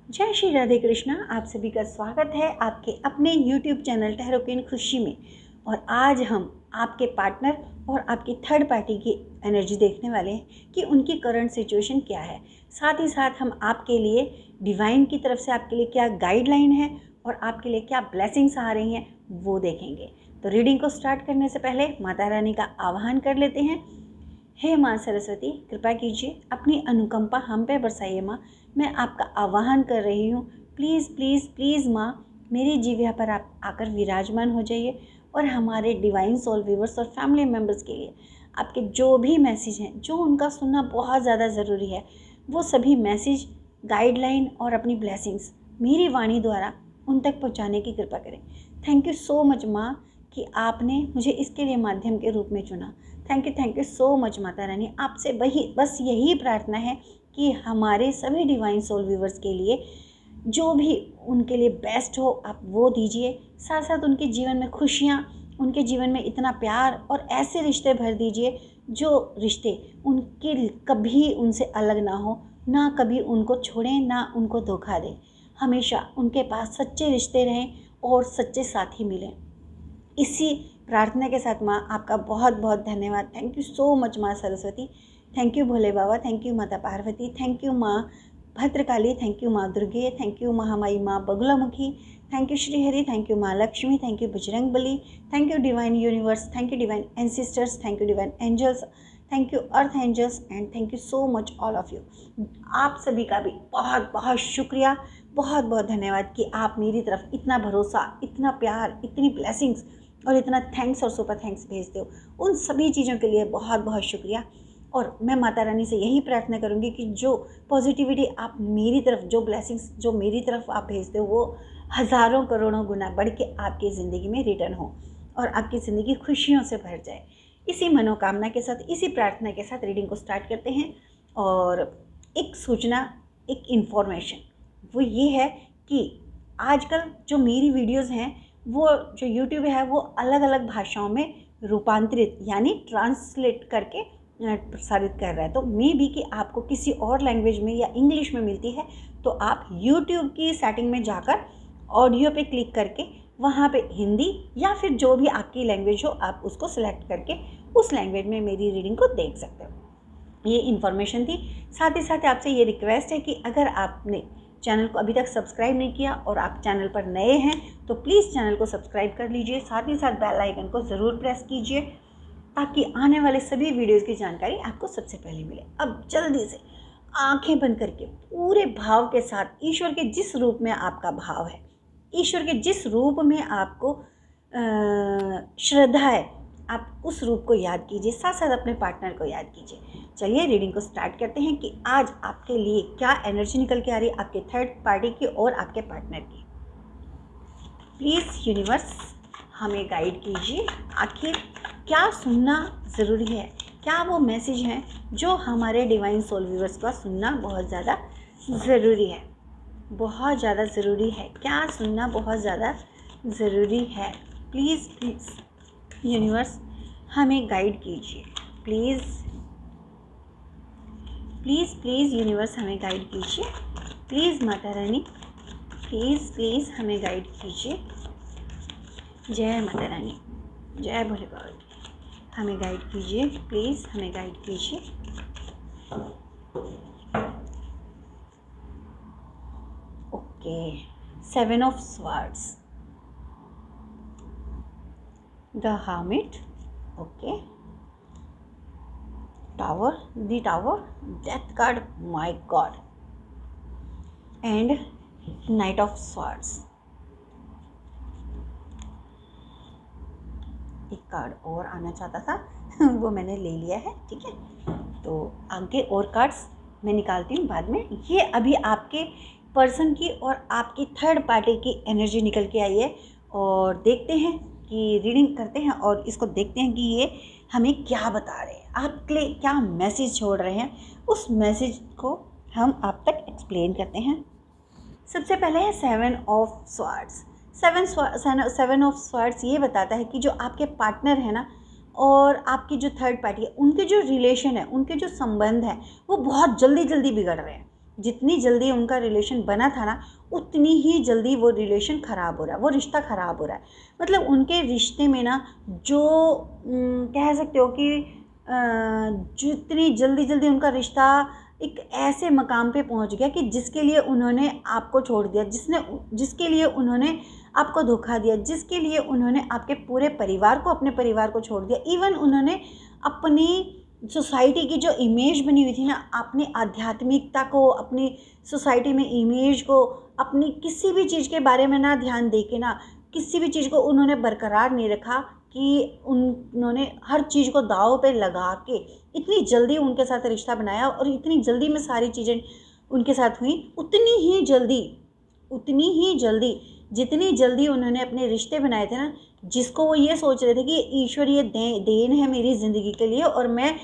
जय श्री राधे कृष्णा। आप सभी का स्वागत है आपके अपने YouTube चैनल ठहरोकेन खुशी में। और आज हम आपके पार्टनर और आपकी थर्ड पार्टी की एनर्जी देखने वाले हैं कि उनकी करंट सिचुएशन क्या है। साथ ही साथ हम आपके लिए डिवाइन की तरफ से आपके लिए क्या गाइडलाइन है और आपके लिए क्या ब्लेसिंग्स आ रही हैं वो देखेंगे। तो रीडिंग को स्टार्ट करने से पहले माता रानी का आवाहन कर लेते हैं। हे माँ सरस्वती, कृपा कीजिए, अपनी अनुकंपा हम पे बरसाइए माँ। मैं आपका आवाहन कर रही हूँ। प्लीज़ प्लीज़ प्लीज़ माँ, मेरी जीविया पर आप आकर विराजमान हो जाइए और हमारे डिवाइन सोल व्यूअर्स और फैमिली मेम्बर्स के लिए आपके जो भी मैसेज हैं, जो उनका सुनना बहुत ज़्यादा ज़रूरी है, वो सभी मैसेज, गाइडलाइन और अपनी ब्लेसिंग्स मेरी वाणी द्वारा उन तक पहुँचाने की कृपा करें। थैंक यू सो मच माँ कि आपने मुझे इसके लिए माध्यम के रूप में चुना। Thank you so much Mata Rani. आपसे बस यही प्रार्थना है कि हमारे सभी डिवाइन सोल व्यूवर्स के लिए जो भी उनके लिए बेस्ट हो आप वो दीजिए। साथ साथ उनके जीवन में खुशियाँ, उनके जीवन में इतना प्यार और ऐसे रिश्ते भर दीजिए जो रिश्ते उनके कभी उनसे अलग ना हो, ना कभी उनको छोड़ें, ना उनको धोखा दें। हमेशा उनके पास सच्चे रिश्ते रहें और सच्चे साथी मिलें। इसी प्रार्थना के साथ माँ आपका बहुत बहुत धन्यवाद। थैंक यू सो मच माँ Saraswati. Thank you Bhole Baba. Thank you माता पार्वती। थैंक यू माँ भद्रकाली। थैंक यू माँ दुर्गे। थैंक यू महामाई माँ Bagalamukhi. Thank you Shrihari. Thank you माँ Lakshmi. Thank you Bajrang Bali. Thank you divine universe. Thank you divine ancestors. Thank you divine angels. Thank you earth angels and thank you so much all of you. आप सभी का भी बहुत बहुत शुक्रिया, बहुत बहुत धन्यवाद कि आप मेरी तरफ इतना भरोसा, इतना प्यार, इतनी ब्लेसिंग्स और इतना थैंक्स और सुपर थैंक्स भेजते हो। उन सभी चीज़ों के लिए बहुत बहुत शुक्रिया। और मैं माता रानी से यही प्रार्थना करूँगी कि जो पॉजिटिविटी आप मेरी तरफ, जो ब्लेसिंग्स जो मेरी तरफ आप भेजते हो, वो हज़ारों करोड़ों गुना बढ़ के आपकी ज़िंदगी में रिटर्न हो और आपकी ज़िंदगी खुशियों से भर जाए। इसी मनोकामना के साथ, इसी प्रार्थना के साथ रीडिंग को स्टार्ट करते हैं। और एक सूचना, एक इन्फॉर्मेशन वो ये है कि आजकल जो मेरी वीडियोज़ हैं वो जो YouTube है वो अलग अलग भाषाओं में रूपांतरित यानी ट्रांसलेट करके प्रसारित कर रहा है। तो मे बी कि आपको किसी और लैंग्वेज में या इंग्लिश में मिलती है तो आप YouTube की सेटिंग में जाकर ऑडियो पे क्लिक करके वहाँ पे हिंदी या फिर जो भी आपकी लैंग्वेज हो आप उसको सिलेक्ट करके उस लैंग्वेज में मेरी रीडिंग को देख सकते हो। ये इन्फॉर्मेशन थी। साथ ही साथ आपसे ये रिक्वेस्ट है कि अगर आपने चैनल को अभी तक सब्सक्राइब नहीं किया और आप चैनल पर नए हैं तो प्लीज़ चैनल को सब्सक्राइब कर लीजिए। साथ ही साथ बेल आइकन को ज़रूर प्रेस कीजिए ताकि आने वाले सभी वीडियोस की जानकारी आपको सबसे पहले मिले। अब जल्दी से आंखें बंद करके पूरे भाव के साथ ईश्वर के जिस रूप में आपका भाव है, ईश्वर के जिस रूप में आपको श्रद्धा है, आप उस रूप को याद कीजिए। साथ साथ अपने पार्टनर को याद कीजिए। चलिए रीडिंग को स्टार्ट करते हैं कि आज आपके लिए क्या एनर्जी निकल के आ रही है आपके थर्ड पार्टी की और आपके पार्टनर की। प्लीज़ यूनिवर्स हमें गाइड कीजिए। आखिर क्या सुनना ज़रूरी है, क्या वो मैसेज हैं जो हमारे डिवाइन सोल व्यूअर्स का सुनना बहुत ज़्यादा ज़रूरी है, बहुत ज़्यादा ज़रूरी है। क्या सुनना बहुत ज़्यादा ज़रूरी है। प्लीज़ प्लीज़ यूनिवर्स हमें गाइड कीजिए। प्लीज़ प्लीज़ प्लीज़ यूनिवर्स हमें गाइड कीजिए। Please Mata Rani, please please हमें गाइड कीजिए। जय माता रानी, जय भोले बाबा, हमें गाइड कीजिए। प्लीज़ हमें गाइड कीजिए। Okay, 7 of swords, the hermit, okay, Tower, the Tower, Death card, my God, and Knight of Swords। एक कार्ड और आना चाहता था वो मैंने ले लिया है, ठीक है। तो आगे और कार्ड्स मैं निकालती हूँ बाद में। ये अभी आपके पर्सन की और आपकी थर्ड पार्टी की एनर्जी निकल के आई है और देखते हैं कि रीडिंग करते हैं और इसको देखते हैं कि ये हमें क्या बता रहे हैं, आपके लिए क्या मैसेज छोड़ रहे हैं। उस मैसेज को हम आप तक एक्सप्लेन करते हैं। सबसे पहले है 7 ऑफ स्वॉर्ड्स। 7 ऑफ स्वॉर्ड्स ये बताता है कि जो आपके पार्टनर है ना और आपकी जो थर्ड पार्टी है, उनके जो रिलेशन है, उनके जो संबंध है वो बहुत जल्दी जल्दी बिगड़ रहे हैं। जितनी जल्दी उनका रिलेशन बना था ना, उतनी ही जल्दी वो रिलेशन ख़राब हो रहा है, वो रिश्ता ख़राब हो रहा है। मतलब उनके रिश्ते में ना जो कह सकते हो कि जितनी जल्दी जल्दी उनका रिश्ता एक ऐसे मकाम पे पहुंच गया कि जिसके लिए उन्होंने आपको छोड़ दिया, जिसके लिए उन्होंने आपको धोखा दिया, जिसके लिए उन्होंने आपके पूरे परिवार को, अपने परिवार को छोड़ दिया। इवन उन्होंने अपनी सोसाइटी की जो इमेज बनी हुई थी ना, अपनी आध्यात्मिकता को, अपनी सोसाइटी में इमेज को, अपनी किसी भी चीज़ के बारे में ना ध्यान दे के ना, किसी भी चीज़ को उन्होंने बरकरार नहीं रखा कि उन्होंने हर चीज़ को दांव पे लगा के इतनी जल्दी उनके साथ रिश्ता बनाया और इतनी जल्दी में सारी चीज़ें उनके साथ हुई। उतनी ही जल्दी जितनी जल्दी उन्होंने अपने रिश्ते बनाए थे ना, जिसको वो ये सोच रहे थे कि ईश्वरीय देन है मेरी ज़िंदगी के लिए और मैं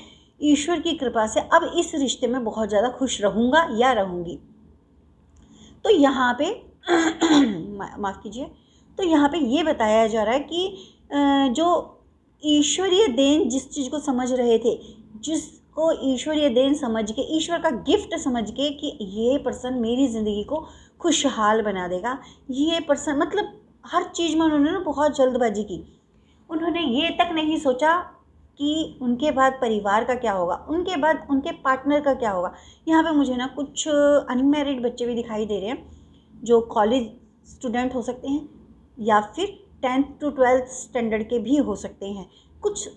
ईश्वर की कृपा से अब इस रिश्ते में बहुत ज़्यादा खुश रहूँगा या रहूँगी। तो यहाँ पे माफ़ कीजिए, तो यहाँ पे ये बताया जा रहा है कि जो ईश्वरीय देन जिस चीज़ को समझ रहे थे, जिसको ईश्वरीय देन समझ के, ईश्वर का गिफ्ट समझ के कि ये पर्सन मेरी ज़िंदगी को खुशहाल बना देगा, ये पर्सन, मतलब हर चीज़ में उन्होंने ना बहुत जल्दबाजी की। उन्होंने ये तक नहीं सोचा कि उनके बाद परिवार का क्या होगा, उनके बाद उनके पार्टनर का क्या होगा। यहाँ पे मुझे ना कुछ अनमैरिड बच्चे भी दिखाई दे रहे हैं, जो कॉलेज स्टूडेंट हो सकते हैं या फिर 10th to 12th स्टैंडर्ड के भी हो सकते हैं, कुछ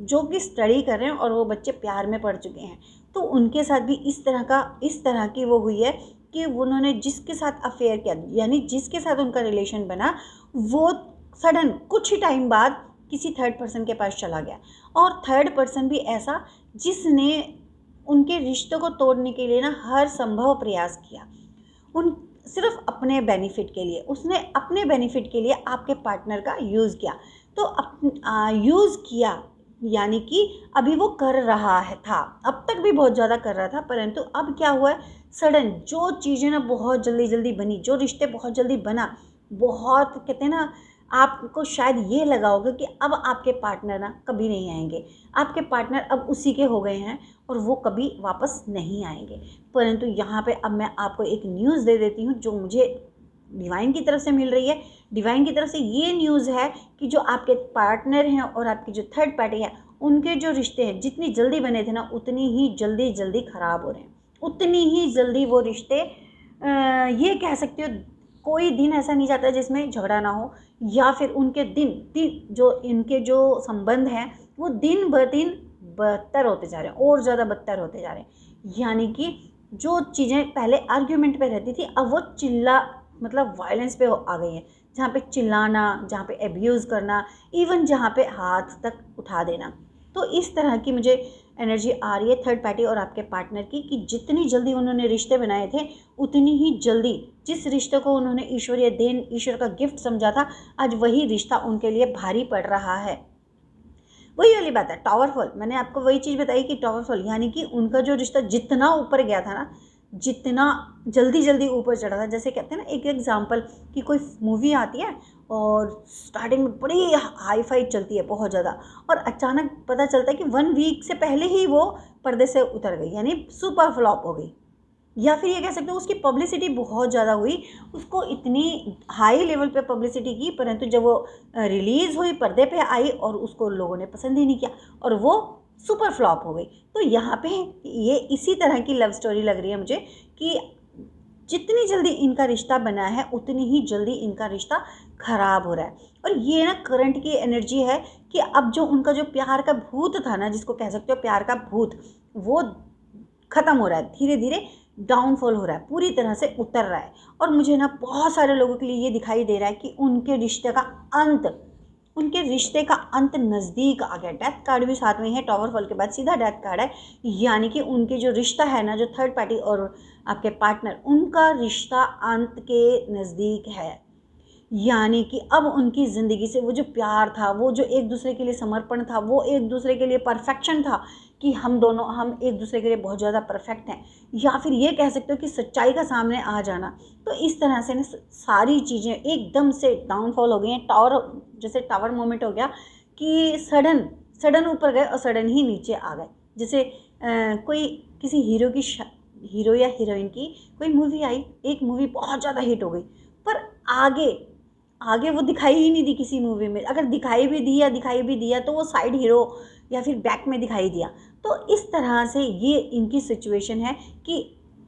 जो कि स्टडी कर रहे हैं और वो बच्चे प्यार में पड़ चुके हैं। तो उनके साथ भी इस तरह की वो हुई है कि उन्होंने जिसके साथ अफेयर किया, यानी जिसके साथ उनका रिलेशन बना, वो सडन कुछ ही टाइम बाद किसी थर्ड पर्सन के पास चला गया। और थर्ड पर्सन भी ऐसा जिसने उनके रिश्तों को तोड़ने के लिए ना हर संभव प्रयास किया, सिर्फ अपने बेनिफिट के लिए। उसने अपने बेनिफिट के लिए आपके पार्टनर का यूज़ किया। तो यूज़ किया यानी कि अभी वो कर रहा था, अब तक भी बहुत ज़्यादा कर रहा था, परंतु अब क्या हुआ है, सडन जो चीज़ें ना बहुत जल्दी जल्दी बनी, जो रिश्ते बहुत जल्दी बना, बहुत कहते हैं ना, आपको शायद ये लगा होगा कि अब आपके पार्टनर ना कभी नहीं आएंगे, आपके पार्टनर अब उसी के हो गए हैं और वो कभी वापस नहीं आएंगे। परंतु यहाँ पे अब मैं आपको एक न्यूज़ दे देती हूँ जो मुझे डिवाइन की तरफ से मिल रही है। डिवाइन की तरफ से ये न्यूज़ है कि जो आपके पार्टनर हैं और आपकी जो थर्ड पार्टी है, उनके जो रिश्ते हैं जितनी जल्दी बने थे ना, उतनी ही जल्दी ख़राब हो रहे हैं, उतनी ही जल्दी वो रिश्ते, ये कह सकते हो कोई दिन ऐसा नहीं जाता जिसमें झगड़ा ना हो, या फिर उनके दिन जो इनके जो संबंध हैं वो दिन ब दिन बदतर होते जा रहे हैं और ज़्यादा बदतर होते जा रहे हैं। यानी कि जो चीज़ें पहले आर्ग्यूमेंट पे रहती थी, अब वो मतलब वायलेंस पे आ गई है, जहाँ पे चिल्लाना, जहाँ पे एब्यूज़ करना, इवन जहाँ पे हाथ तक उठा देना। तो इस तरह की मुझे एनर्जी आ रही है थर्ड पार्टी और आपके पार्टनर की, कि जितनी जल्दी उन्होंने रिश्ते बनाए थे, उतनी ही जल्दी जिस रिश्ते को उन्होंने ईश्वरीय देन, ईश्वर का गिफ्ट समझा था, आज वही रिश्ता उनके लिए भारी पड़ रहा है। वही वाली बात है, टावरफॉल। मैंने आपको वही चीज़ बताई कि टावरफॉल यानी कि उनका जो रिश्ता जितना ऊपर गया था ना, जितना जल्दी ऊपर चढ़ा था, जैसे कहते हैं ना, एक एग्जांपल कि कोई मूवी आती है और स्टार्टिंग में बड़ी हाई फाई चलती है बहुत ज़्यादा, और अचानक पता चलता है कि 1 वीक से पहले ही वो पर्दे से उतर गई, यानी सुपर फ्लॉप हो गई। या फिर ये कह सकते हो उसकी पब्लिसिटी बहुत ज़्यादा हुई, उसको इतनी हाई लेवल पे पब्लिसिटी की, परंतु जब वो रिलीज़ हुई, पर्दे पे आई और उसको लोगों ने पसंद ही नहीं किया और वो सुपर फ्लॉप हो गई। तो यहाँ पे ये इसी तरह की लव स्टोरी लग रही है मुझे कि जितनी जल्दी इनका रिश्ता बना है, उतनी ही जल्दी इनका रिश्ता ख़राब हो रहा है। और ये ना करंट की एनर्जी है कि अब जो उनका जो प्यार का भूत था ना, जिसको कह सकते हो प्यार का भूत, वो ख़त्म हो रहा है, धीरे धीरे डाउनफॉल हो रहा है, पूरी तरह से उतर रहा है। और मुझे ना बहुत सारे लोगों के लिए ये दिखाई दे रहा है कि उनके रिश्ते का अंत नज़दीक आ गया। डेथ कार्ड भी साथ में है, टावरफॉल के बाद सीधा डेथ कार्ड है, यानी कि उनके जो रिश्ता है ना, जो थर्ड पार्टी और आपके पार्टनर, उनका रिश्ता अंत के नज़दीक है। यानी कि अब उनकी ज़िंदगी से वो जो प्यार था, वो जो एक दूसरे के लिए समर्पण था, वो एक दूसरे के लिए परफेक्शन था कि हम एक दूसरे के लिए बहुत ज़्यादा परफेक्ट हैं, या फिर ये कह सकते हो कि सच्चाई का सामने आ जाना। तो इस तरह से ना सारी चीज़ें एकदम से डाउनफॉल हो गई हैं। जैसे टावर मोमेंट हो गया कि सडन ऊपर गए और सडन ही नीचे आ गए। जैसे कोई किसी हीरो की हीरो या हीरोइन की कोई मूवी आई, एक मूवी बहुत ज़्यादा हिट हो गई, पर आगे आगे वो दिखाई ही नहीं दी किसी मूवी में। अगर दिखाई भी दिया तो वो साइड हीरो या फिर बैक में दिखाई दिया। तो इस तरह से ये इनकी सिचुएशन है कि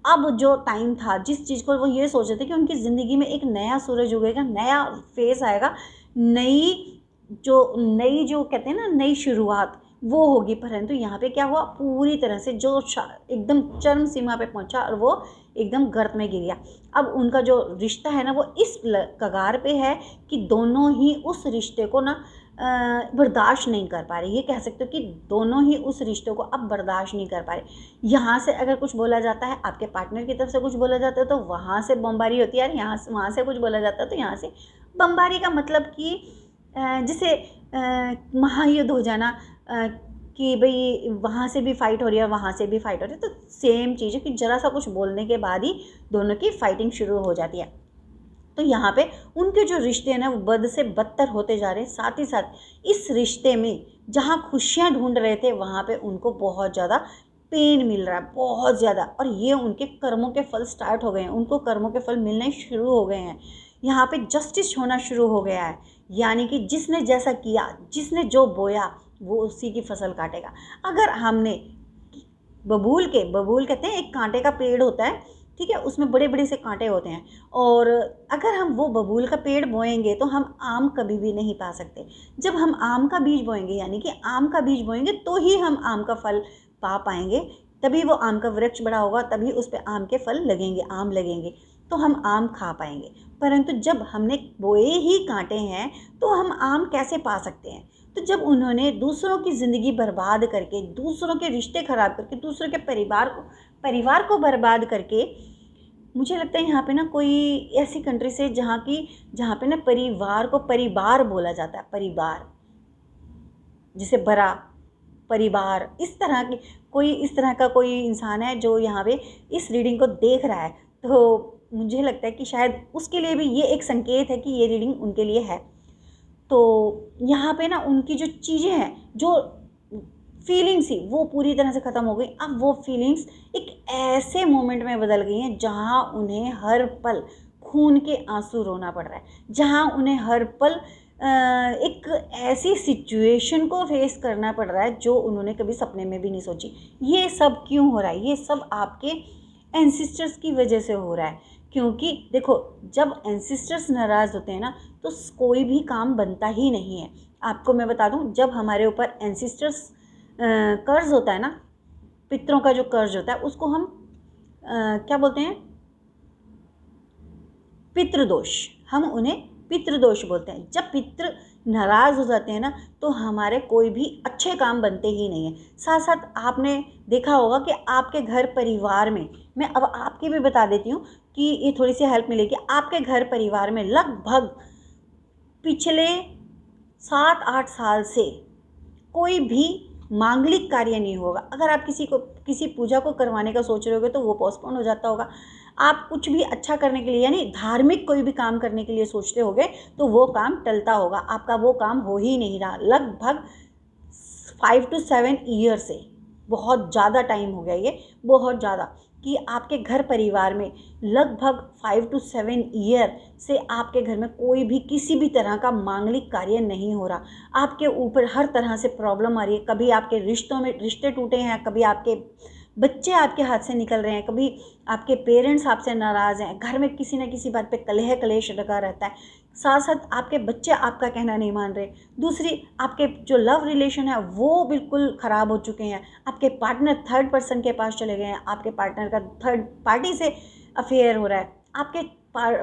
अब जो टाइम था, जिस चीज़ को वो ये सोच रहे थे कि उनकी ज़िंदगी में एक नया सूरज उगेगा, नया फेस आएगा, नई जो कहते हैं ना नई शुरुआत, वो होगी। परंतु यहाँ पे क्या हुआ, पूरी तरह से जो एकदम चरम सीमा पे पहुँचा और वो एकदम गर्त में गिर गया। अब उनका जो रिश्ता है ना वो इस कगार पे है कि दोनों ही उस रिश्ते को ना बर्दाश्त नहीं कर पा रहे। ये कह सकते हो कि दोनों ही उस रिश्ते को अब बर्दाश्त नहीं कर पा रहे। यहाँ से अगर कुछ बोला जाता है, आपके पार्टनर की तरफ से कुछ बोला जाता है, तो वहाँ से बमबारी होती है, यार यहाँ से वहाँ से कुछ बोला जाता है तो यहाँ से बमबारी। का मतलब कि जैसे महायुद्ध हो जाना, कि भाई वहाँ से भी फाइट हो रही है, वहाँ से भी फाइट हो रही है, तो सेम चीज़ है कि ज़रा सा कुछ बोलने के बाद ही दोनों की फाइटिंग शुरू हो जाती है। तो यहाँ पे उनके जो रिश्ते हैं ना वो बद से बदतर होते जा रहे हैं। साथ ही साथ इस रिश्ते में जहाँ खुशियाँ ढूंढ रहे थे वहाँ पे उनको बहुत ज़्यादा पेन मिल रहा है, बहुत ज़्यादा। और ये उनके कर्मों के फल स्टार्ट हो गए हैं, उनको कर्मों के फल मिलने शुरू हो गए हैं। यहाँ पे जस्टिस होना शुरू हो गया है, यानी कि जिसने जैसा किया, जिसने जो बोया वो उसी की फसल काटेगा। अगर हमने बबूल कहते हैं, एक कांटे का पेड़ होता है, ठीक है, उसमें बड़े बड़े से कांटे होते हैं, और अगर हम वो बबूल का पेड़ बोएंगे तो हम आम कभी भी नहीं पा सकते। जब हम आम का बीज बोएंगे, यानी कि आम का बीज बोएंगे तो ही हम आम का फल पा पाएंगे, तभी वो आम का वृक्ष बड़ा होगा, तभी उस पर आम के फल लगेंगे, आम लगेंगे, तो हम आम खा पाएंगे। परंतु जब हमने बोए ही कांटे हैं तो हम आम कैसे पा सकते हैं। तो जब उन्होंने दूसरों की ज़िंदगी बर्बाद करके, दूसरों के रिश्ते ख़राब करके, दूसरों के परिवार को बर्बाद करके, मुझे लगता है यहाँ पे ना कोई ऐसी कंट्री से जहाँ पे ना परिवार को परिवार बोला जाता है, परिवार, जैसे बड़ा परिवार, इस तरह का कोई इंसान है जो यहाँ पे इस रीडिंग को देख रहा है, तो मुझे लगता है कि शायद उसके लिए भी ये एक संकेत है कि ये रीडिंग उनके लिए है। तो यहाँ पे ना उनकी जो चीज़ें हैं, जो फीलिंग्स थी वो पूरी तरह से ख़त्म हो गई। अब वो फीलिंग्स एक ऐसे मोमेंट में बदल गई हैं जहाँ उन्हें हर पल खून के आंसू रोना पड़ रहा है, जहाँ उन्हें हर पल एक ऐसी सिचुएशन को फेस करना पड़ रहा है जो उन्होंने कभी सपने में भी नहीं सोची। ये सब क्यों हो रहा है? ये सब आपके एंसिस्टर्स की वजह से हो रहा है। क्योंकि देखो, जब एंसिस्टर्स नाराज़ होते हैं ना तो कोई भी काम बनता ही नहीं है। आपको मैं बता दूं, जब हमारे ऊपर एंसिस्टर्स कर्ज होता है ना, पितरों का जो कर्ज होता है, उसको हम क्या बोलते हैं, पितृदोष। हम उन्हें पितृदोष बोलते हैं। जब पितृ नाराज़ हो जाते हैं ना तो हमारे कोई भी अच्छे काम बनते ही नहीं है। साथ साथ आपने देखा होगा कि आपके घर परिवार में, मैं अब आपकी भी बता देती हूँ कि ये थोड़ी सी हेल्प मिलेगी। आपके घर परिवार में लगभग पिछले 7-8 साल से कोई भी मांगलिक कार्य नहीं होगा। अगर आप किसी पूजा को करवाने का सोच रहे होगे तो वो पोस्टपोन हो जाता होगा। आप कुछ भी अच्छा करने के लिए, यानी धार्मिक कोई भी काम करने के लिए सोचते होगे तो वो काम टलता होगा, आपका वो काम हो ही नहीं रहा। लगभग 5 to 7 ईयर से, बहुत ज़्यादा टाइम हो गया ये, बहुत ज़्यादा, कि आपके घर परिवार में लगभग 5 to 7 ईयर से आपके घर में कोई भी किसी भी तरह का मांगलिक कार्य नहीं हो रहा। आपके ऊपर हर तरह से प्रॉब्लम आ रही है। कभी आपके रिश्तों में रिश्ते टूटे हैं, कभी आपके बच्चे आपके हाथ से निकल रहे हैं, कभी आपके पेरेंट्स आपसे नाराज़ हैं, घर में किसी न किसी बात पे कलेश लगा रहता है। साथ साथ आपके बच्चे आपका कहना नहीं मान रहे। दूसरी, आपके जो लव रिलेशन है वो बिल्कुल ख़राब हो चुके हैं। आपके पार्टनर थर्ड पर्सन के पास चले गए हैं, आपके पार्टनर का थर्ड पार्टी से अफेयर हो रहा है। आपके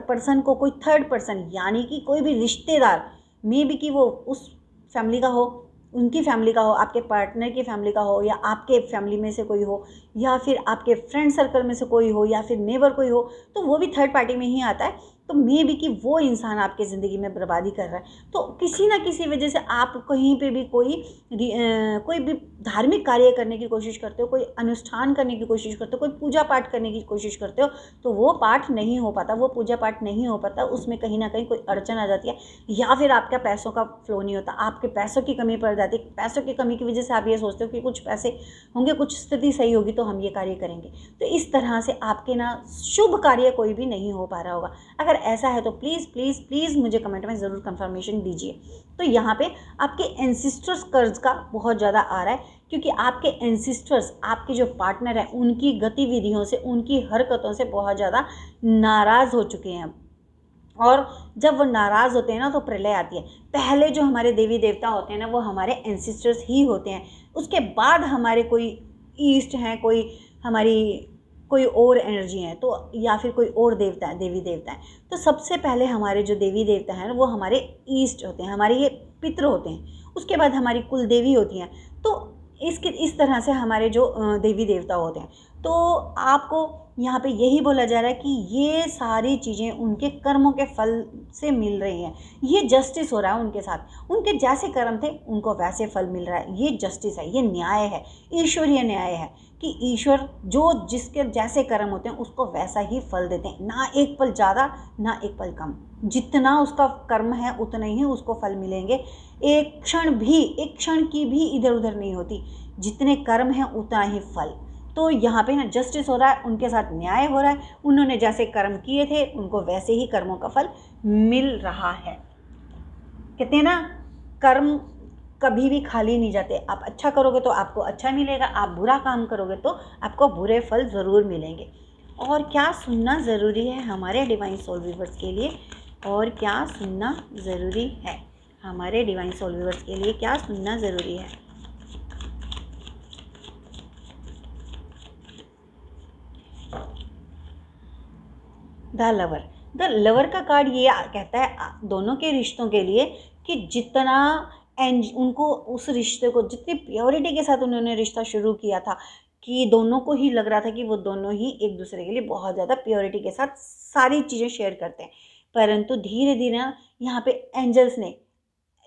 पर्सन को कोई थर्ड पर्सन, यानी कि कोई भी रिश्तेदार, मे बी कि वो उस फैमिली का हो, उनकी फैमिली का हो, आपके पार्टनर की फैमिली का हो, या आपके फैमिली में से कोई हो, या फिर आपके फ्रेंड सर्कल में से कोई हो, या फिर नेबर कोई हो, तो वो भी थर्ड पार्टी में ही आता है। तो मे बी कि वो इंसान आपके ज़िंदगी में बर्बादी कर रहा है। तो किसी ना किसी वजह से आप कहीं पे भी कोई भी धार्मिक कार्य करने की कोशिश करते हो, कोई अनुष्ठान करने की कोशिश करते हो, कोई पूजा पाठ करने की कोशिश करते हो, तो वो पाठ नहीं हो पाता, वो पूजा पाठ नहीं हो पाता। उसमें कहीं ना कहीं कोई अड़चन आ जाती है, या फिर आपका पैसों का फ्लो नहीं होता, आपके पैसों की कमी पड़ जाती है। पैसों की कमी की वजह से आप ये सोचते हो कि कुछ पैसे होंगे, कुछ स्थिति सही होगी तो हम ये कार्य करेंगे। तो इस तरह से आपके ना शुभ कार्य कोई भी नहीं हो पा रहा होगा। अगर ऐसा है तो प्लीज़ प्लीज़ प्लीज़ मुझे कमेंट में ज़रूर कंफर्मेशन दीजिए। तो यहाँ पे आपके एंसिस्टर्स कर्ज का बहुत ज़्यादा आ रहा है, क्योंकि आपके एंसिस्टर्स, आपके जो पार्टनर हैं, उनकी गतिविधियों से, उनकी हरकतों से बहुत ज़्यादा नाराज़ हो चुके हैं। और जब वो नाराज़ होते हैं ना तो प्रलय आती है। पहले जो हमारे देवी देवता होते हैं ना वो हमारे एंसिस्टर्स ही होते हैं, उसके बाद हमारे कोई ईस्ट हैं, कोई हमारी कोई और एनर्जी है, तो या फिर कोई और देवता है, देवी देवता है। तो सबसे पहले हमारे जो देवी देवता हैं वो हमारे ईस्ट होते हैं, हमारे ये पितृ होते हैं। उसके बाद हमारी कुल देवी होती हैं। तो इस तरह से हमारे जो देवी देवता होते हैं। तो आपको यहाँ पे यही बोला जा रहा है कि ये सारी चीज़ें उनके कर्मों के फल से मिल रही हैं। ये जस्टिस हो रहा है उनके साथ, उनके जैसे कर्म थे उनको वैसे फल मिल रहा है। ये जस्टिस है, ये न्याय है, ईश्वरीय न्याय है कि ईश्वर जो जिसके जैसे कर्म होते हैं उसको वैसा ही फल देते हैं, ना एक पल ज़्यादा ना एक पल कम। जितना उसका कर्म है उतना ही उसको फल मिलेंगे। एक क्षण की भी इधर उधर नहीं होती, जितने कर्म हैं उतना ही फल। तो यहाँ पे ना जस्टिस हो रहा है, उनके साथ न्याय हो रहा है। उन्होंने जैसे कर्म किए थे उनको वैसे ही कर्मों का फल मिल रहा है। कहते हैं ना, कर्म कभी भी खाली नहीं जाते। आप अच्छा करोगे तो आपको अच्छा मिलेगा, आप बुरा काम करोगे तो आपको बुरे फल ज़रूर मिलेंगे। और क्या सुनना ज़रूरी है हमारे डिवाइन सोल व्यूअर्स के लिए, और क्या सुनना ज़रूरी है हमारे डिवाइन सोल व्यूअर्स के लिए, क्या सुनना ज़रूरी है। द लवर का कार्ड ये कहता है दोनों के रिश्तों के लिए कि जितना उनको उस रिश्ते को, जितनी प्योरिटी के साथ उन्होंने रिश्ता शुरू किया था, कि दोनों को ही लग रहा था कि वो दोनों ही एक दूसरे के लिए बहुत ज़्यादा प्योरिटी के साथ सारी चीज़ें शेयर करते हैं। परंतु धीरे धीरे यहाँ पे एंजल्स ने,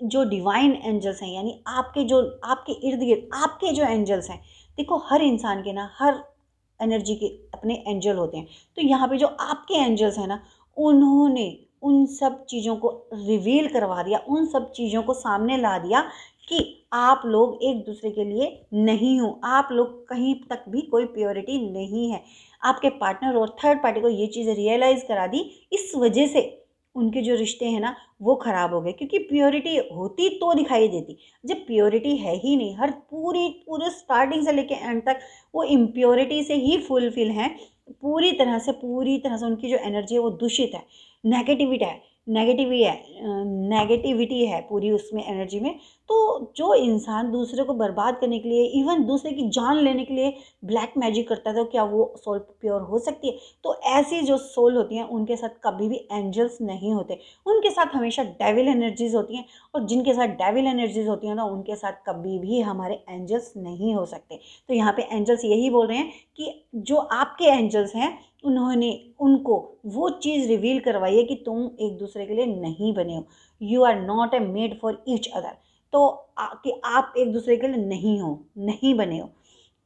जो डिवाइन एंजल्स हैं, यानी आपके इर्द गिर्द आपके जो एंजल्स हैं, देखो हर इंसान के ना, हर एनर्जी के अपने एंजल होते हैं। तो यहाँ पे जो आपके एंजल्स हैं ना, उन्होंने उन सब चीज़ों को रिवील करवा दिया, उन सब चीज़ों को सामने ला दिया कि आप लोग एक दूसरे के लिए नहीं हो, आप लोग कहीं तक भी कोई प्योरिटी नहीं है। आपके पार्टनर और थर्ड पार्टी को ये चीज़ रियलाइज़ करा दी। इस वजह से उनके जो रिश्ते हैं ना वो ख़राब हो गए, क्योंकि प्योरिटी होती तो दिखाई देती, जब प्योरिटी है ही नहीं, हर पूरे स्टार्टिंग से लेके एंड तक वो इम्प्योरिटी से ही फुलफिल हैं। पूरी तरह से उनकी जो एनर्जी है वो दूषित है, नेगेटिविटी है पूरी उसमें एनर्जी में। तो जो इंसान दूसरे को बर्बाद करने के लिए, इवन दूसरे की जान लेने के लिए ब्लैक मैजिक करता है, तो क्या वो सोल प्योर हो सकती है? तो ऐसी जो सोल होती हैं उनके साथ कभी भी एंजल्स नहीं होते, उनके साथ हमेशा डेविल एनर्जीज होती हैं। और जिनके साथ डेविल एनर्जीज होती हैं ना, उनके साथ कभी भी हमारे एंजल्स नहीं हो सकते। तो यहाँ पे एंजल्स यही बोल रहे हैं कि जो आपके एंजल्स हैं उन्होंने उनको वो चीज़ रिवील करवाई है कि तुम एक दूसरे के लिए नहीं बने हो, you are not a made for each other. तो कि आप एक दूसरे के लिए नहीं बने हो।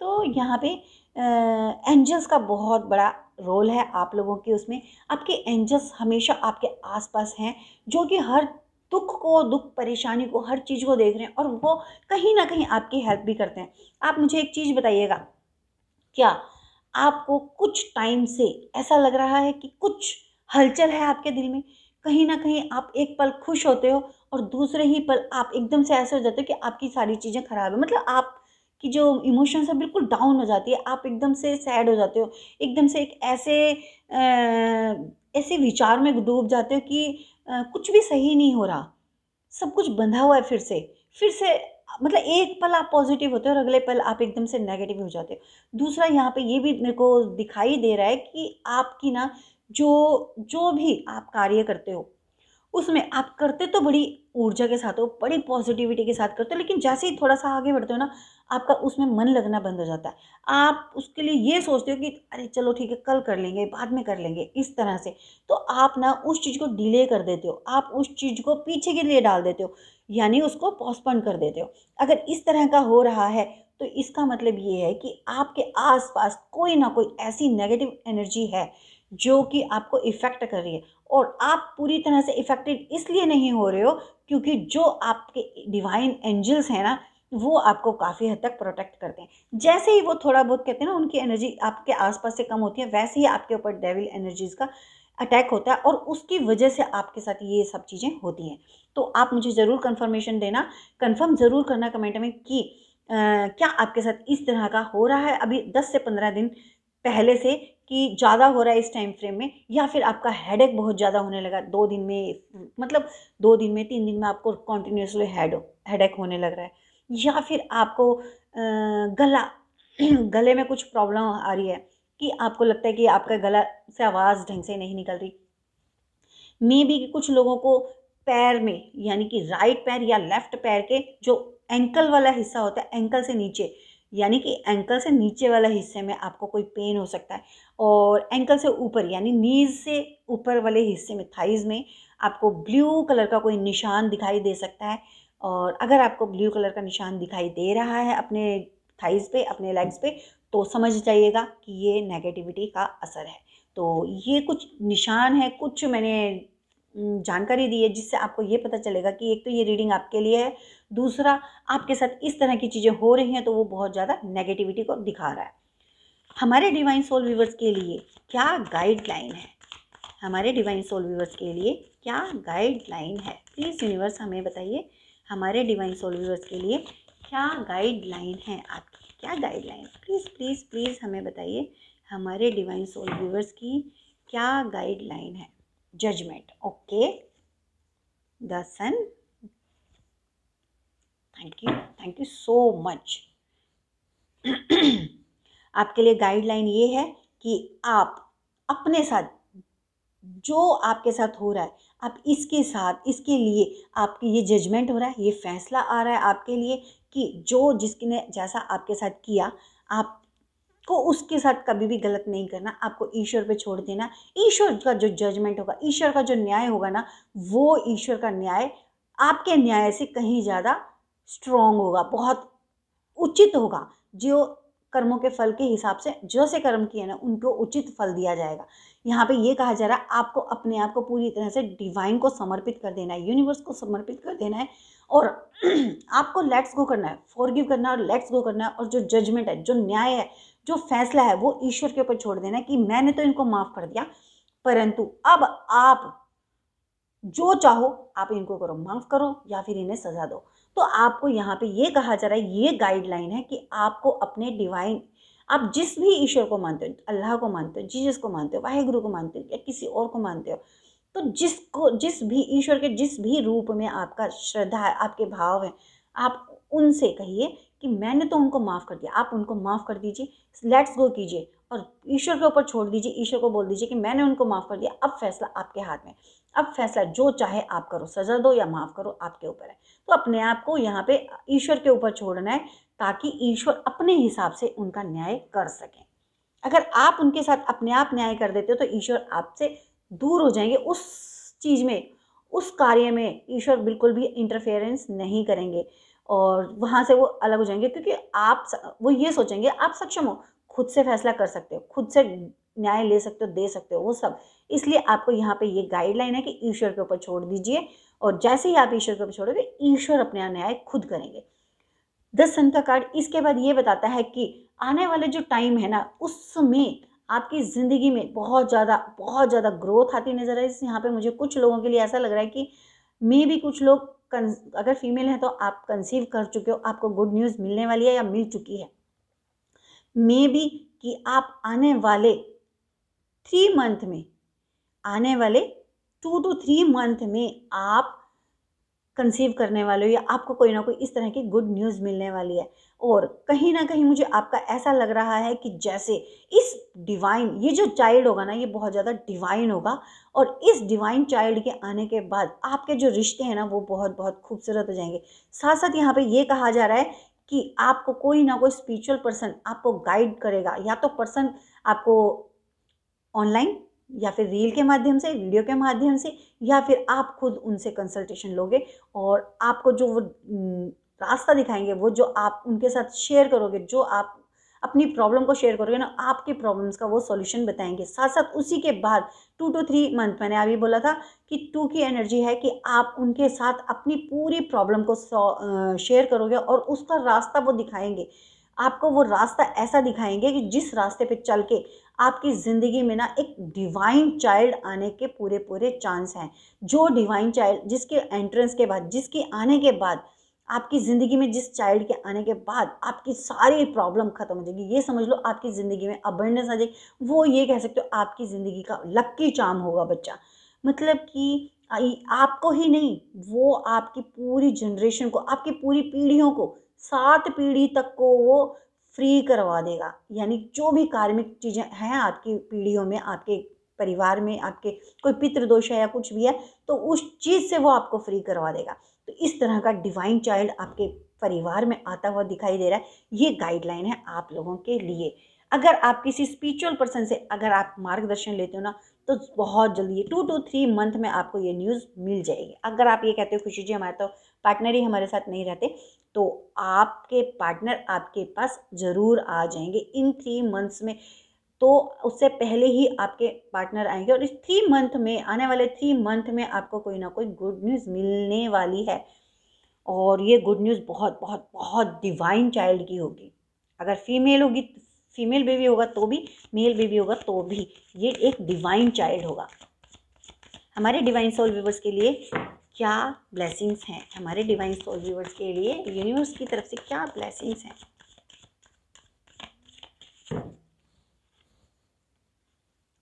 तो यहाँ पे एंजल्स का बहुत बड़ा रोल है आप लोगों के उसमें। आपके एंजल्स हमेशा आपके आसपास हैं, जो कि हर दुख परेशानी को, हर चीज़ को देख रहे हैं, और वो कहीं ना कहीं आपकी हेल्प भी करते हैं। आप मुझे एक चीज़ बताइएगा, क्या आपको कुछ टाइम से ऐसा लग रहा है कि कुछ हलचल है आपके दिल में? कहीं ना कहीं आप एक पल खुश होते हो और दूसरे ही पल आप एकदम से ऐसे हो जाते हो कि आपकी सारी चीज़ें खराब है, मतलब आपकी जो इमोशंस है बिल्कुल डाउन हो जाती है, आप एकदम से सैड हो जाते हो, एकदम से एक ऐसे विचार में डूब जाते हो कि कुछ भी सही नहीं हो रहा, सब कुछ बंधा हुआ है फिर से, मतलब एक पल आप पॉजिटिव होते हो और अगले पल आप एकदम से नेगेटिव हो जाते हो। दूसरा यहाँ पे ये भी मेरे को दिखाई दे रहा है कि आपकी ना जो भी आप कार्य करते हो उसमें आप करते तो बड़ी ऊर्जा के साथ हो, बड़ी पॉजिटिविटी के साथ करते हो, लेकिन जैसे ही थोड़ा सा आगे बढ़ते हो ना, आपका उसमें मन लगना बंद हो जाता है। आप उसके लिए ये सोचते हो कि अरे चलो ठीक है, कल कर लेंगे, बाद में कर लेंगे, इस तरह से। तो आप ना उस चीज़ को डिले कर देते हो, आप उस चीज़ को पीछे के लिए डाल देते हो, यानी उसको पोस्टपोन कर देते हो। अगर इस तरह का हो रहा है तो इसका मतलब ये है कि आपके आसपास कोई ना कोई ऐसी नेगेटिव एनर्जी है जो कि आपको इफ़ेक्ट कर रही है, और आप पूरी तरह से इफ़ेक्टेड इसलिए नहीं हो रहे हो क्योंकि जो आपके डिवाइन एंजल्स हैं ना, वो आपको काफ़ी हद तक प्रोटेक्ट करते हैं। जैसे ही वो थोड़ा बहुत कहते हैं ना, उनकी एनर्जी आपके आसपास से कम होती है, वैसे ही आपके ऊपर डेविल एनर्जीज़ का अटैक होता है, और उसकी वजह से आपके साथ ये सब चीज़ें होती हैं। तो आप मुझे ज़रूर कन्फर्मेशन देना, कन्फर्म ज़रूर करना कमेंट में कि क्या आपके साथ इस तरह का हो रहा है अभी 10 से 15 दिन पहले से, कि ज़्यादा हो रहा है इस टाइम फ्रेम में, या फिर आपका हेडेक बहुत ज़्यादा होने लगा 2 दिन में, मतलब 2 दिन में 3 दिन में आपको कॉन्टिन्यूसली हेडेक होने लग रहा है, या फिर आपको गला गले में कुछ प्रॉब्लम आ रही है कि आपको लगता है कि आपका गला से आवाज़ ढंग से नहीं निकल रही। मे बी कुछ लोगों को पैर में, यानी कि राइट पैर या लेफ्ट पैर के जो एंकल वाला हिस्सा होता है, एंकल से नीचे, यानी कि एंकल से नीचे वाला हिस्से में आपको कोई पेन हो सकता है, और एंकल से ऊपर यानी नीज से ऊपर वाले हिस्से में, थाइज़ में आपको ब्लू कलर का कोई निशान दिखाई दे सकता है। और अगर आपको ब्लू कलर का निशान दिखाई दे रहा है अपने थाइज़ पे, अपने लेग्स पे, तो समझ जाइएगा कि ये नेगेटिविटी का असर है। तो ये कुछ निशान है, कुछ मैंने जानकारी दी है जिससे आपको ये पता चलेगा कि एक तो ये रीडिंग आपके लिए है, दूसरा आपके साथ इस तरह की चीज़ें हो रही हैं तो वो बहुत ज़्यादा नेगेटिविटी को दिखा रहा है। हमारे डिवाइन सोल व्यूवर्स के लिए क्या गाइडलाइन है, हमारे डिवाइन सोल व्यूवर्स के लिए क्या गाइडलाइन है, प्लीज़ यूनिवर्स हमें बताइए। हमारे डिवाइन सोल व्यूवर्स के लिए क्या गाइडलाइन है आपकी, क्या गाइडलाइन, प्लीज़ प्लीज़ प्लीज़ हमें बताइए। हमारे डिवाइन सोल व्यूवर्स की क्या गाइडलाइन है। Judgment, okay, the son, thank you so much. आपके लिए गाइडलाइन ये है कि आप अपने साथ जो आपके साथ हो रहा है, आप इसके साथ, इसके लिए आपकी ये जजमेंट हो रहा है, ये फैसला आ रहा है आपके लिए कि जो जिसने जैसा आपके साथ किया, आपको उसके साथ कभी भी गलत नहीं करना, आपको ईश्वर पे छोड़ देना। ईश्वर का जो जजमेंट होगा, ईश्वर का जो न्याय होगा ना, वो ईश्वर का न्याय आपके न्याय से कहीं ज़्यादा स्ट्रॉन्ग होगा, बहुत उचित होगा। जो कर्मों के फल के हिसाब से जैसे कर्म किए ना, उनको उचित फल दिया जाएगा। यहाँ पे ये कहा जा रहा है आपको अपने आप को पूरी तरह से डिवाइन को समर्पित कर देना है, यूनिवर्स को समर्पित कर देना है, और आपको लेट्स गो करना है, फॉरगिव करना है और लेट्स गो करना है। और जो जजमेंट है, जो न्याय है, जो फैसला है, वो ईश्वर के ऊपर छोड़ देना है कि मैंने तो इनको माफ़ कर दिया, परंतु अब आप जो चाहो आप इनको करो, माफ़ करो या फिर इन्हें सज़ा दो। तो आपको यहाँ पे ये कहा जा रहा है, ये गाइडलाइन है कि आपको अपने डिवाइन, आप जिस भी ईश्वर को मानते हो, अल्लाह को मानते हो, जीसस को मानते हो, वाहेगुरु को मानते हो, या किसी और को मानते हो, तो जिस भी ईश्वर के जिस भी रूप में आपका श्रद्धा है, आपके भाव है, आप उनसे कहिए कि मैंने तो उनको माफ़ कर दिया, आप उनको माफ़ कर दीजिए, लेट्स गो कीजिए और ईश्वर के ऊपर छोड़ दीजिए। ईश्वर को बोल दीजिए कि मैंने उनको माफ़ कर दिया, अब फैसला आपके हाथ में, अब फैसला जो चाहे आप करो, सज़ा दो या माफ़ करो, आपके ऊपर है। तो अपने आप को यहाँ पे ईश्वर के ऊपर छोड़ना है ताकि ईश्वर अपने हिसाब से उनका न्याय कर सकें। अगर आप उनके साथ अपने आप न्याय कर देते हो तो ईश्वर आपसे दूर हो जाएंगे, उस चीज़ में, उस कार्य में ईश्वर बिल्कुल भी इंटरफेरेंस नहीं करेंगे और वहाँ से वो अलग हो जाएंगे, क्योंकि वो ये सोचेंगे आप सक्षम हो, खुद से फैसला कर सकते हो, खुद से न्याय ले सकते हो, दे सकते हो, वो सब। इसलिए आपको यहाँ पे ये गाइडलाइन है कि ईश्वर के ऊपर छोड़ दीजिए, और जैसे ही आप ईश्वर के ऊपर छोड़ोगे, ईश्वर अपना न्याय खुद करेंगे। 10 सन का कार्ड इसके बाद ये बताता है कि आने वाले जो टाइम है ना, उसमें आपकी ज़िंदगी में बहुत ज़्यादा ग्रोथ आती नज़र आ रही है। यहाँ पे मुझे कुछ लोगों के लिए ऐसा लग रहा है कि मे भी कुछ लोग अगर फीमेल है तो आप कंसीव कर चुके हो, आपको गुड न्यूज़ मिलने वाली है या मिल चुकी है। मे भी कि आप आने वाले 3 मंथ में, आने वाले 2 to 3 मंथ में आप कंसीव करने वाले हो या आपको कोई ना कोई इस तरह की गुड न्यूज़ मिलने वाली है। और कहीं ना कहीं मुझे आपका ऐसा लग रहा है कि जैसे इस डिवाइन, ये जो चाइल्ड होगा ना, ये बहुत ज़्यादा डिवाइन होगा। और इस डिवाइन चाइल्ड के आने के बाद आपके जो रिश्ते हैं ना, वो बहुत बहुत खूबसूरत हो जाएंगे। साथ साथ यहाँ पे ये कहा जा रहा है कि आपको कोई ना कोई स्पिरिचुअल पर्सन आपको गाइड करेगा, या तो पर्सन आपको ऑनलाइन या फिर रील के माध्यम से, वीडियो के माध्यम से, या फिर आप खुद उनसे कंसल्टेशन लोगे और आपको जो वो रास्ता दिखाएंगे, वो जो आप उनके साथ शेयर करोगे, जो आप अपनी प्रॉब्लम को शेयर करोगे ना, आपकी प्रॉब्लम्स का वो सॉल्यूशन बताएंगे। साथ साथ उसी के बाद 2 to 3 मंथ, मैंने अभी बोला था कि 2 की एनर्जी है कि आप उनके साथ अपनी पूरी प्रॉब्लम को शेयर करोगे और उसका रास्ता वो दिखाएंगे। आपको वो रास्ता ऐसा दिखाएंगे कि जिस रास्ते पे चल के आपकी ज़िंदगी में ना एक डिवाइन चाइल्ड आने के पूरे पूरे चांस हैं। जो डिवाइन चाइल्ड जिसके एंट्रेंस के बाद, जिसके आने के बाद, आपकी ज़िंदगी में जिस चाइल्ड के आने के बाद आपकी सारी प्रॉब्लम ख़त्म हो जाएगी। ये समझ लो आपकी ज़िंदगी में अबंडेंस आ जाएगी। वो ये कह सकते हो आपकी ज़िंदगी का लक्की चार्म होगा बच्चा। मतलब कि आपको ही नहीं, वो आपकी पूरी जनरेशन को, आपकी पूरी पीढ़ियों को, 7 पीढ़ी तक को वो फ्री करवा देगा। यानी जो भी कार्मिक चीज़ें हैं आपकी पीढ़ियों में, आपके परिवार में, आपके कोई पितृदोष है या कुछ भी है, तो उस चीज़ से वो आपको फ्री करवा देगा। तो इस तरह का डिवाइन चाइल्ड आपके परिवार में आता हुआ दिखाई दे रहा है। ये गाइडलाइन है आप लोगों के लिए। अगर आप किसी स्पिरिचुअल पर्सन से अगर आप मार्गदर्शन लेते हो ना, तो बहुत जल्दी 2 to 3 मंथ में आपको ये न्यूज़ मिल जाएगी। अगर आप ये कहते हो खुशी जी हमारे तो पार्टनर ही हमारे साथ नहीं रहते, तो आपके पार्टनर आपके पास ज़रूर आ जाएंगे इन 3 मंथ्स में। तो उससे पहले ही आपके पार्टनर आएंगे और इस 3 मंथ में, आने वाले 3 मंथ में आपको कोई ना कोई गुड न्यूज़ मिलने वाली है। और ये गुड न्यूज़ बहुत बहुत बहुत डिवाइन चाइल्ड की होगी। अगर फीमेल होगी, फीमेल बेबी होगा तो भी, मेल बेबी होगा तो भी, ये एक डिवाइन चाइल्ड होगा। हमारे डिवाइन सोल व्यूवर्स के लिए क्या ब्लेसिंग्स हैं, हमारे डिवाइन सोल व्यूवर्स के लिए यूनिवर्स की तरफ से क्या ब्लेसिंग्स हैं।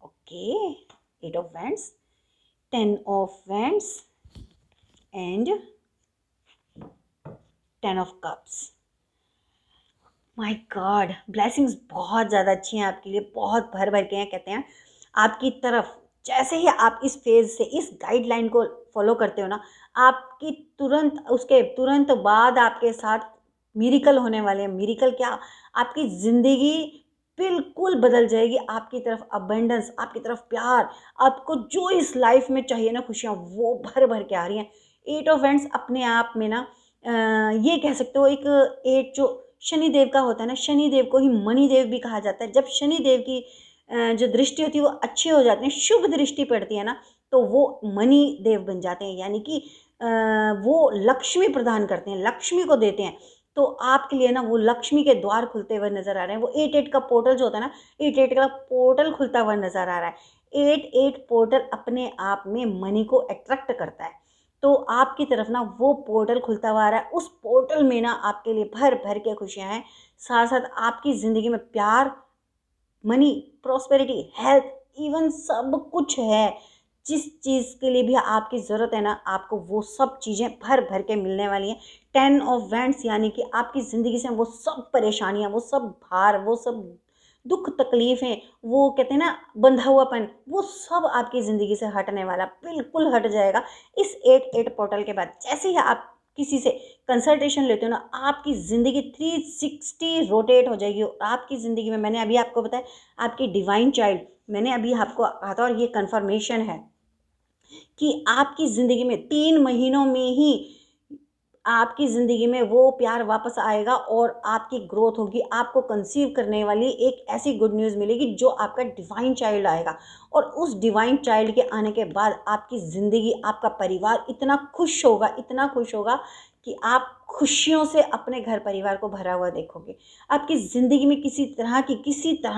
Okay, 8 of Wands, 10 of Wands and 10 of Cups। My God, blessings बहुत ज़्यादा अच्छी हैं आपके लिए, बहुत भर भर के हैं। कहते हैं आपकी तरफ जैसे ही आप इस फेज़ से, इस गाइडलाइन को फॉलो करते हो ना, आपकी तुरंत, उसके तुरंत बाद आपके साथ मिरेकल होने वाले हैं। मिरेकल क्या, आपकी ज़िंदगी बिल्कुल बदल जाएगी। आपकी तरफ अबंडेंस, आपकी तरफ प्यार, आपको जो इस लाइफ में चाहिए ना, खुशियाँ, वो भर भर के आ रही हैं। 8 of Wands अपने आप में ना ये कह सकते हो एक 8 जो शनि देव का होता है ना, शनि देव को ही मणि देव भी कहा जाता है। जब शनि देव की जो दृष्टि होती है वो अच्छी हो जाती है, शुभ दृष्टि पड़ती है ना, तो वो मणि देव बन जाते हैं। यानी कि वो लक्ष्मी प्रदान करते हैं, लक्ष्मी को देते हैं। तो आपके लिए ना वो लक्ष्मी के द्वार खुलते हुए नज़र आ रहे हैं। वो 8 का पोर्टल जो होता है ना, 8 का पोर्टल खुलता हुआ नज़र आ रहा है। 8 पोर्टल अपने आप में मनी को अट्रैक्ट करता है। तो आपकी तरफ ना वो पोर्टल खुलता हुआ आ रहा है। उस पोर्टल में ना आपके लिए भर भर के खुशियाँ हैं। साथ साथ आपकी ज़िंदगी में प्यार, मनी, प्रॉस्पेरिटी, हेल्थ, इवन सब कुछ है। जिस चीज़ के लिए भी आपकी ज़रूरत है ना, आपको वो सब चीज़ें भर भर के मिलने वाली हैं। 10 of Wands यानी कि आपकी ज़िंदगी से वो सब परेशानियाँ, वो सब भार, वो सब दुख तकलीफ़ें, वो कहते हैं ना बंधा हुआपन, वो सब आपकी ज़िंदगी से हटने वाला, बिल्कुल हट जाएगा इस 8 पोर्टल के बाद। जैसे ही आप किसी से कंसल्टेशन लेते हो ना, आपकी ज़िंदगी 360 रोटेट हो जाएगी। और आपकी ज़िंदगी में, मैंने अभी आपको बताया, आपकी डिवाइन चाइल्ड, मैंने अभी आपको कहा था और ये कन्फर्मेशन है कि आपकी ज़िंदगी में 3 महीनों में ही आपकी ज़िंदगी में वो प्यार वापस आएगा और आपकी ग्रोथ होगी। आपको कंसीव करने वाली एक ऐसी गुड न्यूज़ मिलेगी जो आपका डिवाइन चाइल्ड आएगा। और उस डिवाइन चाइल्ड के आने के बाद आपकी ज़िंदगी, आपका परिवार इतना खुश होगा कि आप खुशियों से अपने घर परिवार को भरा हुआ देखोगे। आपकी ज़िंदगी में किसी तरह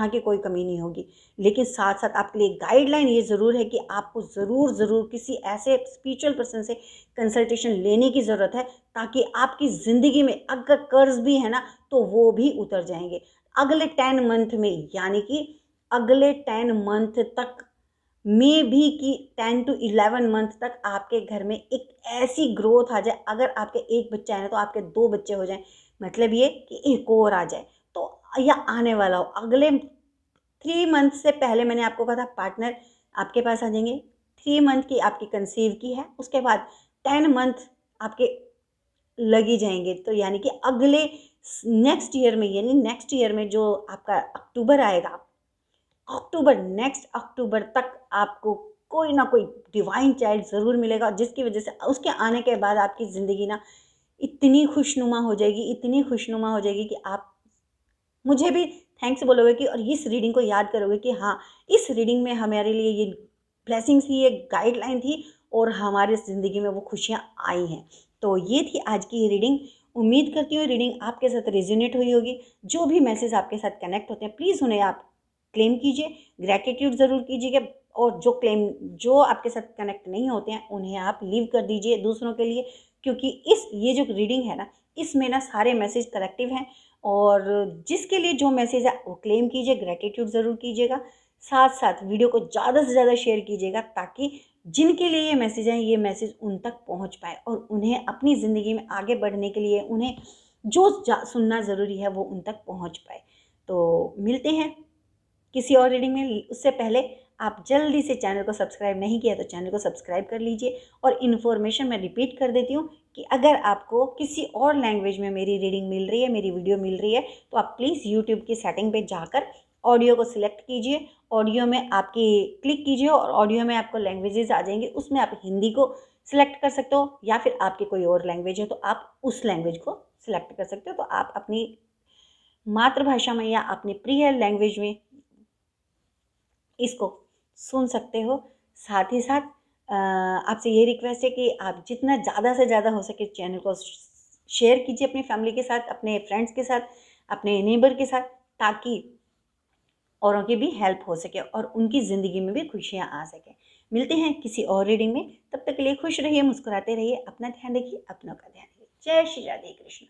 की कोई कमी नहीं होगी। लेकिन साथ साथ आपके लिए गाइडलाइन ये ज़रूर है कि आपको ज़रूर किसी ऐसे स्पिरिचुअल पर्सन से कंसल्टेशन लेने की ज़रूरत है, ताकि आपकी ज़िंदगी में अगर कर्ज भी है ना, तो वो भी उतर जाएंगे अगले 10 मंथ में। यानी कि अगले 10 मंथ तक मे भी कि 10 to 11 मंथ तक आपके घर में एक ऐसी ग्रोथ आ जाए। अगर आपके एक बच्चा है ना तो आपके 2 बच्चे हो जाएं, मतलब ये कि एक और आ जाए, तो या आने वाला हो। अगले 3 मंथ से पहले मैंने आपको कहा था पार्टनर आपके पास आ जाएंगे। 3 मंथ की आपकी कंसीव की है, उसके बाद 10 मंथ आपके लगी जाएंगे। तो यानी कि अगले नेक्स्ट ईयर में, यानी नेक्स्ट ईयर में जो आपका अक्टूबर आएगा, नेक्स्ट अक्टूबर तक आपको कोई ना कोई डिवाइन चाइल्ड ज़रूर मिलेगा, जिसकी वजह से उसके आने के बाद आपकी ज़िंदगी ना इतनी खुशनुमा हो जाएगी, इतनी खुशनुमा हो जाएगी कि आप मुझे भी थैंक्स बोलोगे कि, और इस रीडिंग को याद करोगे कि हाँ, इस रीडिंग में हमारे लिए ये ब्लेसिंग्स थी, ये गाइडलाइन थी और हमारी ज़िंदगी में वो खुशियाँ आई हैं। तो ये थी आज की रीडिंग। उम्मीद करती हूँ रीडिंग आपके साथ रेजोनेट हुई होगी। जो भी मैसेज आपके साथ कनेक्ट होते हैं प्लीज़ उन्हें आप क्लेम कीजिए, ग्रैटिट्यूड ज़रूर कीजिएगा, और जो आपके साथ कनेक्ट नहीं होते हैं उन्हें आप लीव कर दीजिए दूसरों के लिए, क्योंकि ये जो रीडिंग है ना, इसमें ना सारे मैसेज कलेक्टिव हैं। और जिसके लिए जो मैसेज है वो क्लेम कीजिए, ग्रैटिट्यूड ज़रूर कीजिएगा। साथ साथ वीडियो को ज़्यादा से ज़्यादा शेयर कीजिएगा, ताकि जिनके लिए ये मैसेज हैं ये मैसेज उन तक पहुंच पाए और उन्हें अपनी ज़िंदगी में आगे बढ़ने के लिए उन्हें जो सुनना ज़रूरी है वो उन तक पहुंच पाए। तो मिलते हैं किसी और रीडिंग में। उससे पहले आप जल्दी से चैनल को सब्सक्राइब नहीं किया तो चैनल को सब्सक्राइब कर लीजिए। और इन्फॉर्मेशन मैं रिपीट कर देती हूँ कि अगर आपको किसी और लैंग्वेज में मेरी रीडिंग मिल रही है, मेरी वीडियो मिल रही है, तो आप प्लीज़ यूट्यूब की सेटिंग पे जाकर ऑडियो को सिलेक्ट कीजिए, ऑडियो में आपकी क्लिक कीजिए और ऑडियो में आपको लैंग्वेजेस आ जाएंगे। उसमें आप हिंदी को सिलेक्ट कर सकते हो, या फिर आपकी कोई और लैंग्वेज है तो आप उस लैंग्वेज को सिलेक्ट कर सकते हो। तो आप अपनी मातृभाषा में या अपनी प्रिय लैंग्वेज में इसको सुन सकते हो। साथ ही साथ आपसे ये रिक्वेस्ट है कि आप जितना ज़्यादा से ज़्यादा हो सके चैनल को शेयर कीजिए अपनी फैमिली के साथ, अपने फ्रेंड्स के साथ, अपने नेबर के साथ, ताकि औरों की भी हेल्प हो सके और उनकी ज़िंदगी में भी खुशियाँ आ सकें। मिलते हैं किसी और रीडिंग में, तब तक के लिए खुश रहिए, मुस्कुराते रहिए, अपना ध्यान रखिए, अपनों का ध्यान रखिए। जय श्री राधे कृष्ण।